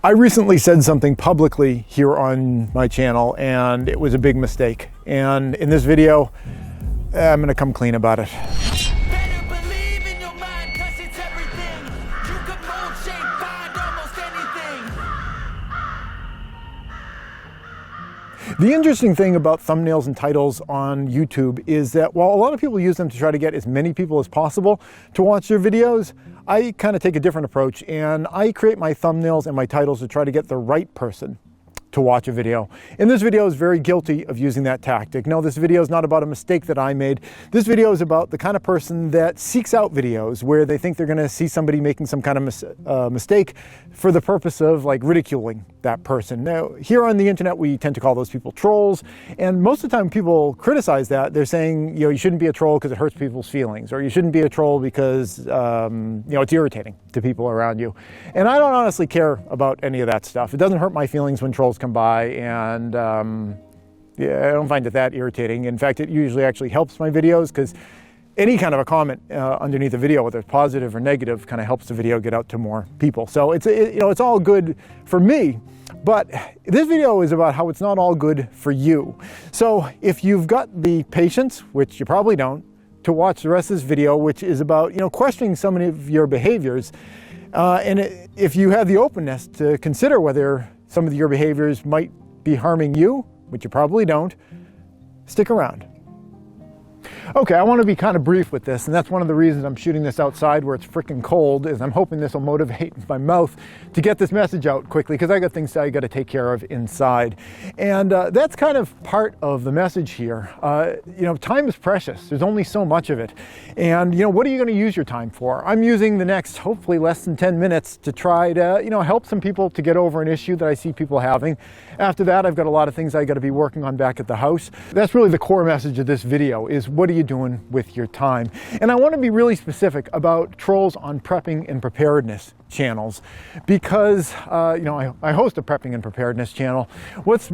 I recently said something publicly here on my channel and it was a big mistake. And in this video, I'm gonna come clean about it. The interesting thing about thumbnails and titles on YouTube is that while a lot of people use them to try to get as many people as possible to watch their videos, I kind of take a different approach and I create my thumbnails and my titles to try to get the right person to watch a video. And this video is very guilty of using that tactic. No, this video is not about a mistake that I made. This video is about the kind of person that seeks out videos where they think they're going to see somebody making some kind of mistake for the purpose of like ridiculing that person. Now, here on the internet, we tend to call those people trolls. And most of the time people criticize that. They're saying, you shouldn't be a troll because it hurts people's feelings, or you shouldn't be a troll because, it's irritating to people around you. And I don't honestly care about any of that stuff. It doesn't hurt my feelings when trolls come by, and yeah, I don't find it that irritating. In fact, it usually actually helps my videos because any kind of a comment underneath a video, whether it's positive or negative, kind of helps the video get out to more people. So it's all good for me. But this video is about how it's not all good for you. So if you've got the patience, which you probably don't, to watch the rest of this video, which is about questioning some of your behaviors, and if you have the openness to consider whether some of your behaviors might be harming you, which you probably don't, stick around. Okay, I want to be kind of brief with this, and that's one of the reasons I'm shooting this outside where it's freaking cold, is I'm hoping this will motivate my mouth to get this message out quickly, because I got things I got to take care of inside. And that's kind of part of the message here. Time is precious. There's only so much of it. And what are you going to use your time for? I'm using the next, hopefully less than 10 minutes to try to, help some people to get over an issue that I see people having. After that, I've got a lot of things I got to be working on back at the house. That's really the core message of this video, is what are you doing with your time? And I want to be really specific about trolls on prepping and preparedness channels, because I host a prepping and preparedness channel. What's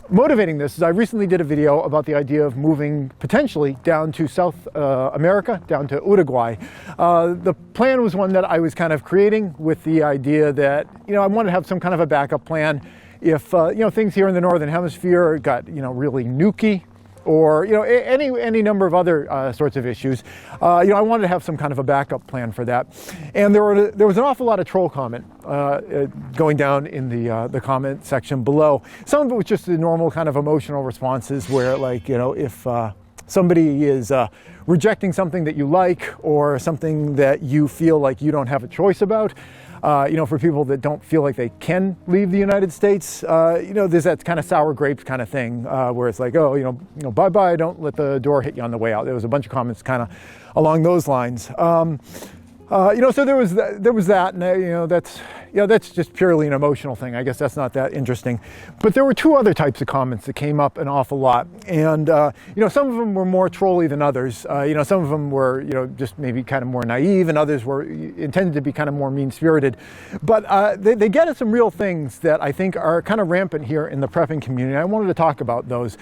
motivating this is I recently did a video about the idea of moving potentially down to South America, down to Uruguay. The plan was one that I was kind of creating with the idea that I wanted to have some kind of a backup plan if things here in the Northern Hemisphere got really nukey, or any number of other sorts of issues. I wanted to have some kind of a backup plan for that. And there was an awful lot of troll comment going down in the comment section below. Some of it was just the normal kind of emotional responses where, like, if somebody is rejecting something that you like, or something that you feel like you don't have a choice about, for people that don't feel like they can leave the United States, there's that kind of sour grapes kind of thing, where it's like, bye-bye, don't let the door hit you on the way out. There was a bunch of comments kind of along those lines. So there was that, and that's just purely an emotional thing. I guess that's not that interesting. But there were two other types of comments that came up an awful lot, and some of them were more trolly than others. Some of them were just maybe kind of more naive, and others were intended to be kind of more mean-spirited. But they get at some real things that I think are kind of rampant here in the prepping community. I wanted to talk about those.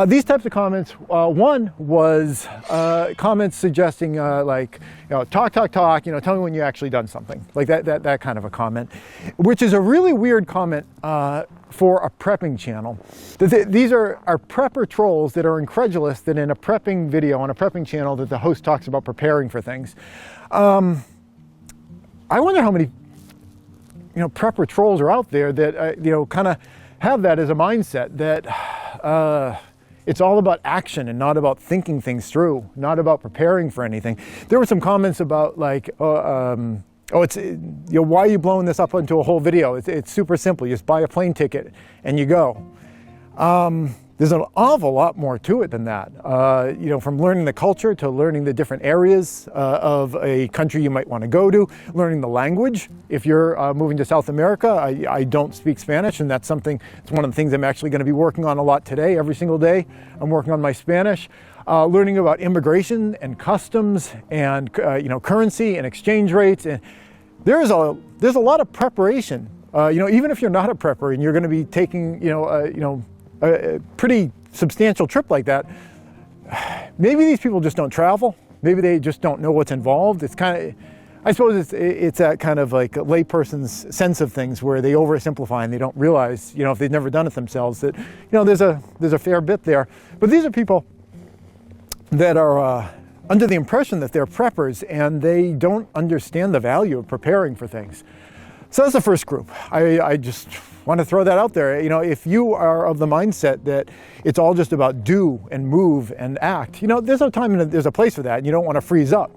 These types of comments. One was comments suggesting talk, tell me when you actually done something, like that kind of a comment, which is a really weird comment for a prepping channel. These are prepper trolls that are incredulous that in a prepping video on a prepping channel that the host talks about preparing for things. I wonder how many prepper trolls are out there that kind of have that as a mindset, that it's all about action and not about thinking things through, not about preparing for anything. There were some comments about like, why are you blowing this up into a whole video? It's super simple. You just buy a plane ticket and you go. There's an awful lot more to it than that. From learning the culture to learning the different areas of a country you might want to go to, learning the language. If you're moving to South America, I don't speak Spanish, and it's one of the things I'm actually going to be working on a lot today. Every single day I'm working on my Spanish. Learning about immigration and customs and currency and exchange rates. And there's a lot of preparation. Even if you're not a prepper and you're going to be taking a pretty substantial trip like that, maybe these people just don't travel. Maybe they just don't know what's involved. It's kind of, I suppose it's that kind of like a layperson's sense of things where they oversimplify and they don't realize, if they've never done it themselves, that, there's a fair bit there. But these are people that are under the impression that they're preppers and they don't understand the value of preparing for things. So that's the first group. I just want to throw that out there. If you are of the mindset that it's all just about do and move and act, there's no time and there's a place for that, and you don't want to freeze up.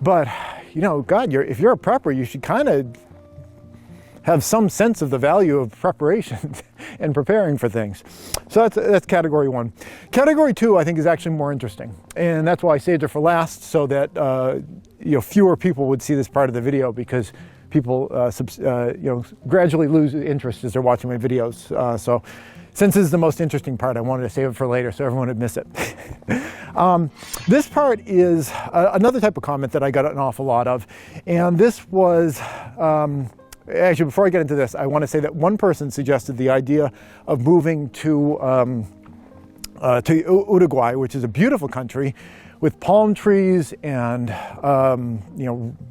But, God, if you're a prepper, you should kind of have some sense of the value of preparation and preparing for things. So that's category one. Category two, I think, is actually more interesting. And that's why I saved it for last, so that, fewer people would see this part of the video, because people, gradually lose interest as they're watching my videos. So since this is the most interesting part, I wanted to save it for later so everyone would miss it. This part is another type of comment that I got an awful lot of. And this was, actually, before I get into this, I want to say that one person suggested the idea of moving to Uruguay, which is a beautiful country with palm trees and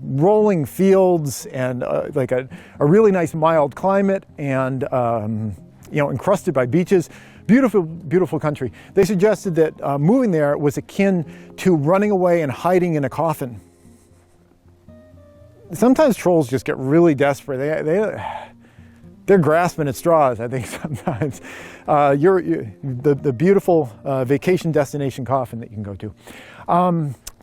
rolling fields and like a really nice mild climate and encrusted by beaches. Beautiful, beautiful country. They suggested that moving there was akin to running away and hiding in a coffin. Sometimes trolls just get really desperate. They're grasping at straws, I think, sometimes. The beautiful vacation destination coffin that you can go to,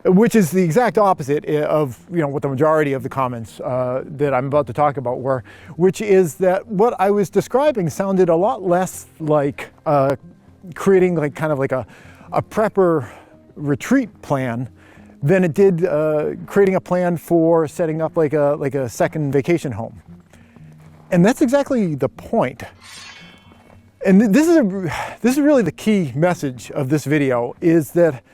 which is the exact opposite of what the majority of the comments that I'm about to talk about were, which is that what I was describing sounded a lot less like creating kind of like a prepper retreat plan than it did creating a plan for setting up like a second vacation home. And that's exactly the point. And this is really the key message of this video, is that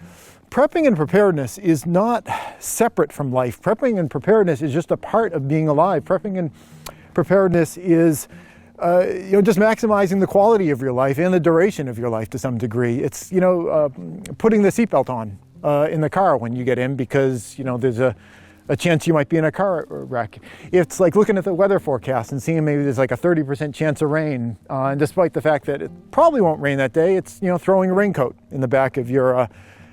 prepping and preparedness is not separate from life. Prepping and preparedness is just a part of being alive. Prepping and preparedness is just maximizing the quality of your life and the duration of your life to some degree. It's putting the seatbelt on in the car when you get in, because there's a chance you might be in a car wreck. It's like looking at the weather forecast and seeing maybe there's like a 30% chance of rain, and despite the fact that it probably won't rain that day, it's throwing a raincoat in the back of your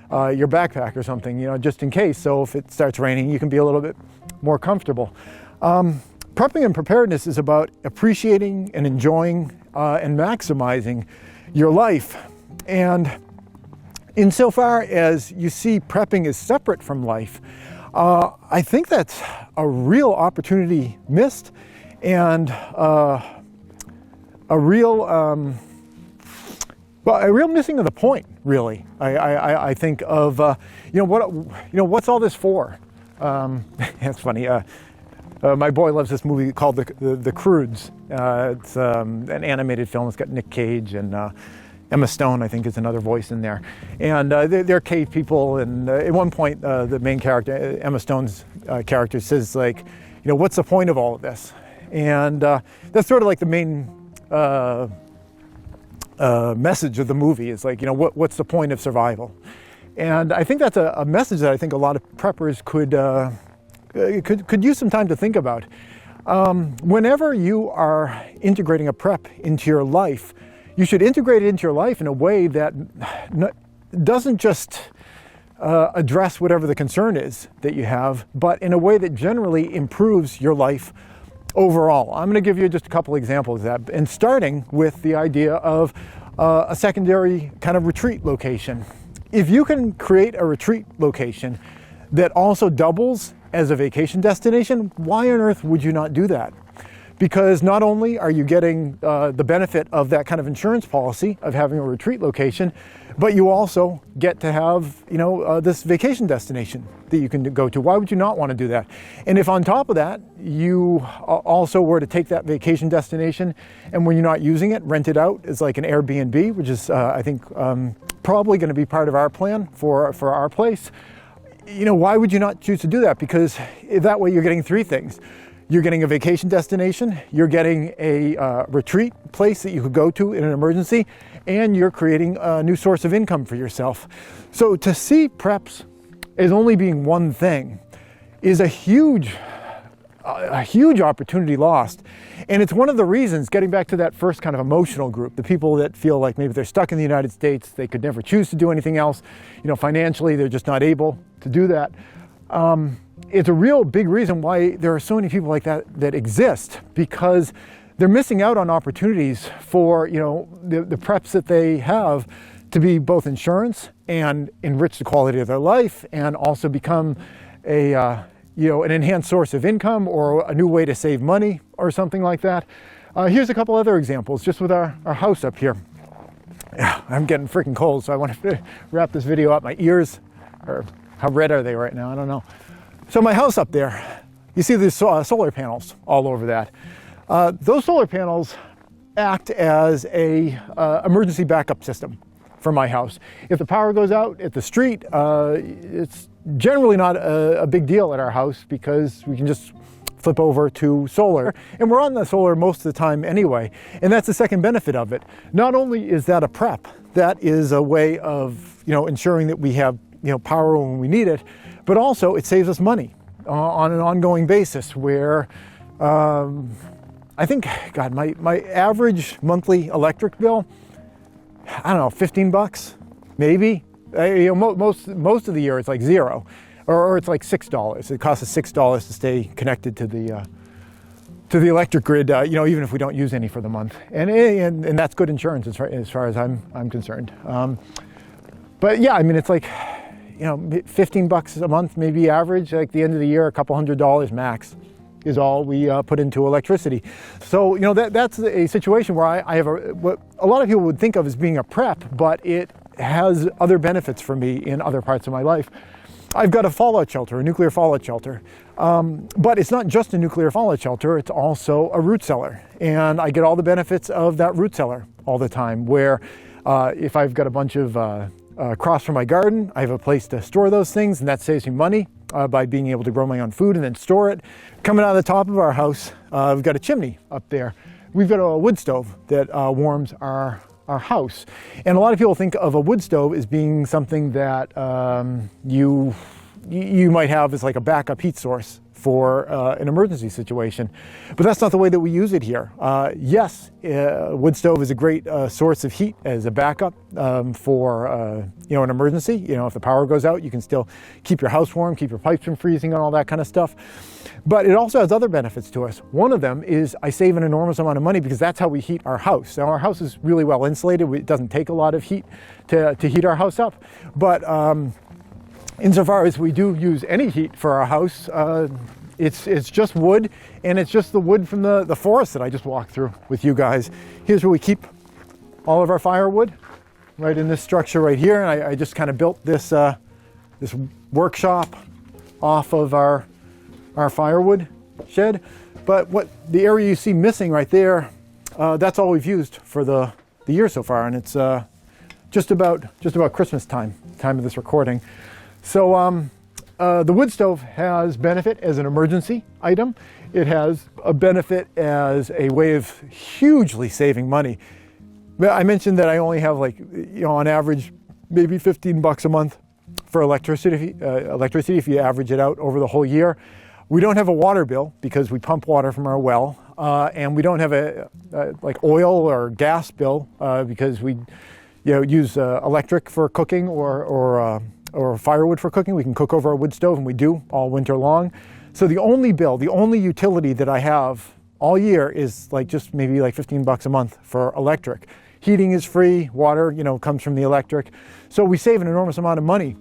backpack or something, just in case. So if it starts raining, you can be a little bit more comfortable. Prepping and preparedness is about appreciating and enjoying and maximizing your life. And insofar as you see prepping as separate from life, I think that's a real opportunity missed, and a real missing of the point, really. I think of what's all this for? It's funny. My boy loves this movie called The Croods. It's an animated film. It's got Nick Cage and Emma Stone, I think, is another voice in there. And they're cave people. And at one point, the main character, Emma Stone's character, says, what's the point of all of this? And that's sort of like the main message of the movie. Is what's the point of survival? And I think that's a message that I think a lot of preppers could use some time to think about. Whenever you are integrating a prep into your life, you should integrate it into your life in a way that doesn't just address whatever the concern is that you have, but in a way that generally improves your life overall. I'm going to give you just a couple examples of that, and starting with the idea of a secondary kind of retreat location. If you can create a retreat location that also doubles as a vacation destination, why on earth would you not do that? Because not only are you getting the benefit of that kind of insurance policy of having a retreat location, but you also get to have this vacation destination that you can go to. Why would you not want to do that? And if on top of that you also were to take that vacation destination, and when you're not using it, rent it out as like an Airbnb, which is I think probably going to be part of our plan for our place. Why would you not choose to do that? Because that way you're getting three things. You're getting a vacation destination, you're getting a retreat place that you could go to in an emergency, and you're creating a new source of income for yourself. So to see preps as only being one thing is a huge opportunity lost. And it's one of the reasons, getting back to that first kind of emotional group, the people that feel like maybe they're stuck in the United States, they could never choose to do anything else, financially they're just not able to do that. It's a real big reason why there are so many people like that exist, because they're missing out on opportunities for, the preps that they have to be both insurance and enrich the quality of their life, and also become an enhanced source of income or a new way to save money or something like that. Here's a couple other examples just with our house up here. Yeah, I'm getting freaking cold, so I want to wrap this video up. My ears, or how red are they right now? I don't know. So my house up there, you see these solar panels all over that. Those solar panels act as a emergency backup system for my house. If the power goes out at the street, it's generally not a big deal at our house, because we can just flip over to solar, and we're on the solar most of the time anyway. And that's the second benefit of it. Not only is that a prep, that is a way of ensuring that we have power when we need it, but also it saves us money on an ongoing basis, where I think, God, my average monthly electric bill, I don't know, 15 bucks, maybe. Most of the year it's like zero, or it's like $6. It costs us $6 to stay connected to the electric grid, even if we don't use any for the month. And that's good insurance as far as I'm concerned. But yeah, I mean, it's like, 15 bucks a month, maybe average. Like the end of the year, a couple $100 max is all we put into electricity. So, that's a situation where I have what a lot of people would think of as being a prep, but it has other benefits for me in other parts of my life. I've got a fallout shelter, a nuclear fallout shelter. But it's not just a nuclear fallout shelter, it's also a root cellar. And I get all the benefits of that root cellar all the time, where if I've got a bunch of crops from my garden, I have a place to store those things, and that saves me money by being able to grow my own food and then store it. Coming out of the top of our house, we've got a chimney up there. We've got a wood stove that warms our house. And a lot of people think of a wood stove as being something that you might have as like a backup heat source for an emergency situation. But that's not the way that we use it here. Yes, wood stove is a great source of heat as a backup for an emergency. If the power goes out, you can still keep your house warm, keep your pipes from freezing and all that kind of stuff. But it also has other benefits to us. One of them is I save an enormous amount of money, because that's how we heat our house. Now, our house is really well insulated. It doesn't take a lot of heat to heat our house up. But insofar as we do use any heat for our house, it's just wood, and it's just the wood from the forest that I just walked through with you guys. Here's where we keep all of our firewood, right in this structure right here. And I just kind of built this this workshop off of our firewood shed. But what the area you see missing right there, that's all we've used for the year so far, and it's just about Christmas time of this recording. So the wood stove has benefit as an emergency item. It has a benefit as a way of hugely saving money. I mentioned that I only have on average, maybe 15 bucks a month for electricity if you average it out over the whole year. We don't have a water bill because we pump water from our well, and we don't have a oil or gas bill because we use electric for cooking or firewood for cooking. We can cook over a wood stove, and we do all winter long. So the only utility that I have all year is just maybe 15 bucks a month for electric. Heating is free, water, comes from the electric. So we save an enormous amount of money,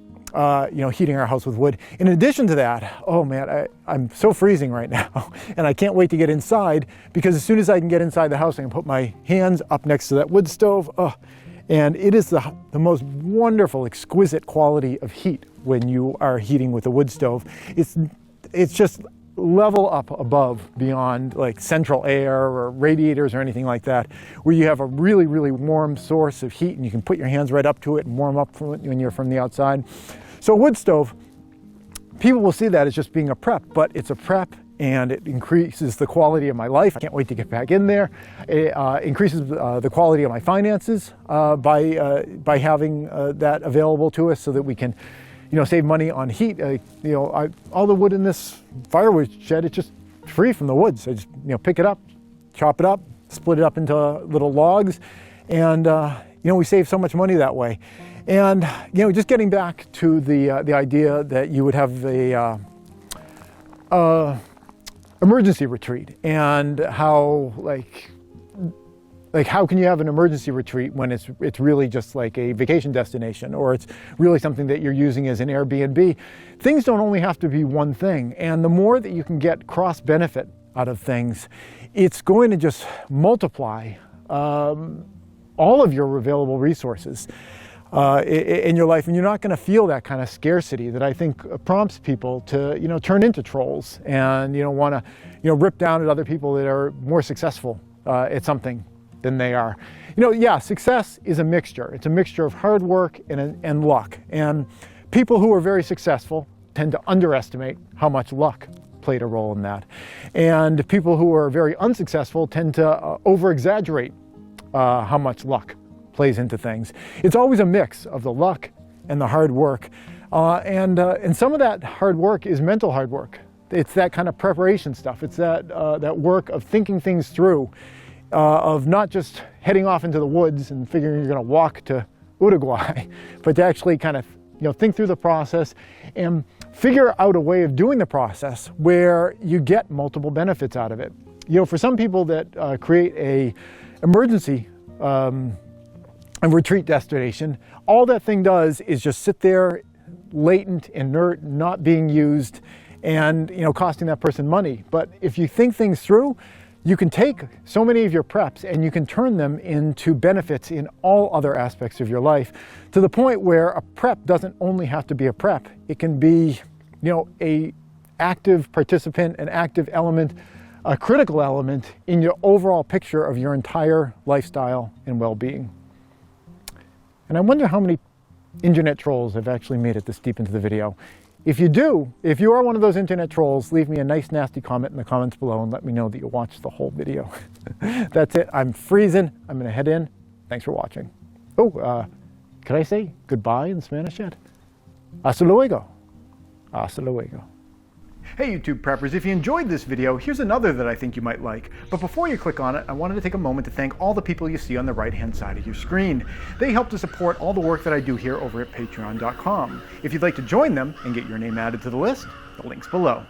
heating our house with wood. In addition to that, oh man, I'm so freezing right now, and I can't wait to get inside, because as soon as I can get inside the house, I can put my hands up next to that wood stove. And it is the most wonderful, exquisite quality of heat when you are heating with a wood stove. It's just level up above, beyond central air or radiators or anything like that, where you have a really, really warm source of heat, and you can put your hands right up to it and warm up when you're from the outside. So a wood stove, people will see that as just being a prep, but it's a prep, and it increases the quality of my life. I can't wait to get back in there. It increases the quality of my finances by having that available to us, so that we can save money on heat. All the wood in this firewood shed, it's just free from the woods. I just, pick it up, chop it up, split it up into little logs, and we save so much money that way. And just getting back to the idea that you would have a emergency retreat, and how how can you have an emergency retreat when it's really just like a vacation destination, or it's really something that you're using as an Airbnb? Things don't only have to be one thing, and the more that you can get cross benefit out of things, it's going to just multiply all of your available resources in your life, and you're not going to feel that kind of scarcity that I think prompts people to turn into trolls and want to rip down at other people that are more successful at something than they are. Yeah, success is a mixture. It's a mixture of hard work and luck. And people who are very successful tend to underestimate how much luck played a role in that. And people who are very unsuccessful tend to over-exaggerate how much luck plays into things. It's always a mix of the luck and the hard work. And some of that hard work is mental hard work. It's that kind of preparation stuff. It's that work of thinking things through, of not just heading off into the woods and figuring you're going to walk to Uruguay, but to actually kind of think through the process and figure out a way of doing the process where you get multiple benefits out of it. For some people that create a emergency retreat destination, all that thing does is just sit there, latent, inert, not being used, and costing that person money. But if you think things through, you can take so many of your preps and you can turn them into benefits in all other aspects of your life, to the point where a prep doesn't only have to be a prep. It can be, a active participant, an active element, a critical element in your overall picture of your entire lifestyle and well-being. And I wonder how many internet trolls have actually made it this deep into the video. If you are one of those internet trolls, leave me a nice nasty comment in the comments below and let me know that you watched the whole video. That's it. I'm freezing. I'm going to head in. Thanks for watching. Oh, could I say goodbye in Spanish yet? Hasta luego. Hasta luego. Hey YouTube preppers, if you enjoyed this video, here's another that I think you might like. But before you click on it, I wanted to take a moment to thank all the people you see on the right-hand side of your screen. They help to support all the work that I do here over at patreon.com. If you'd like to join them and get your name added to the list, the link's below.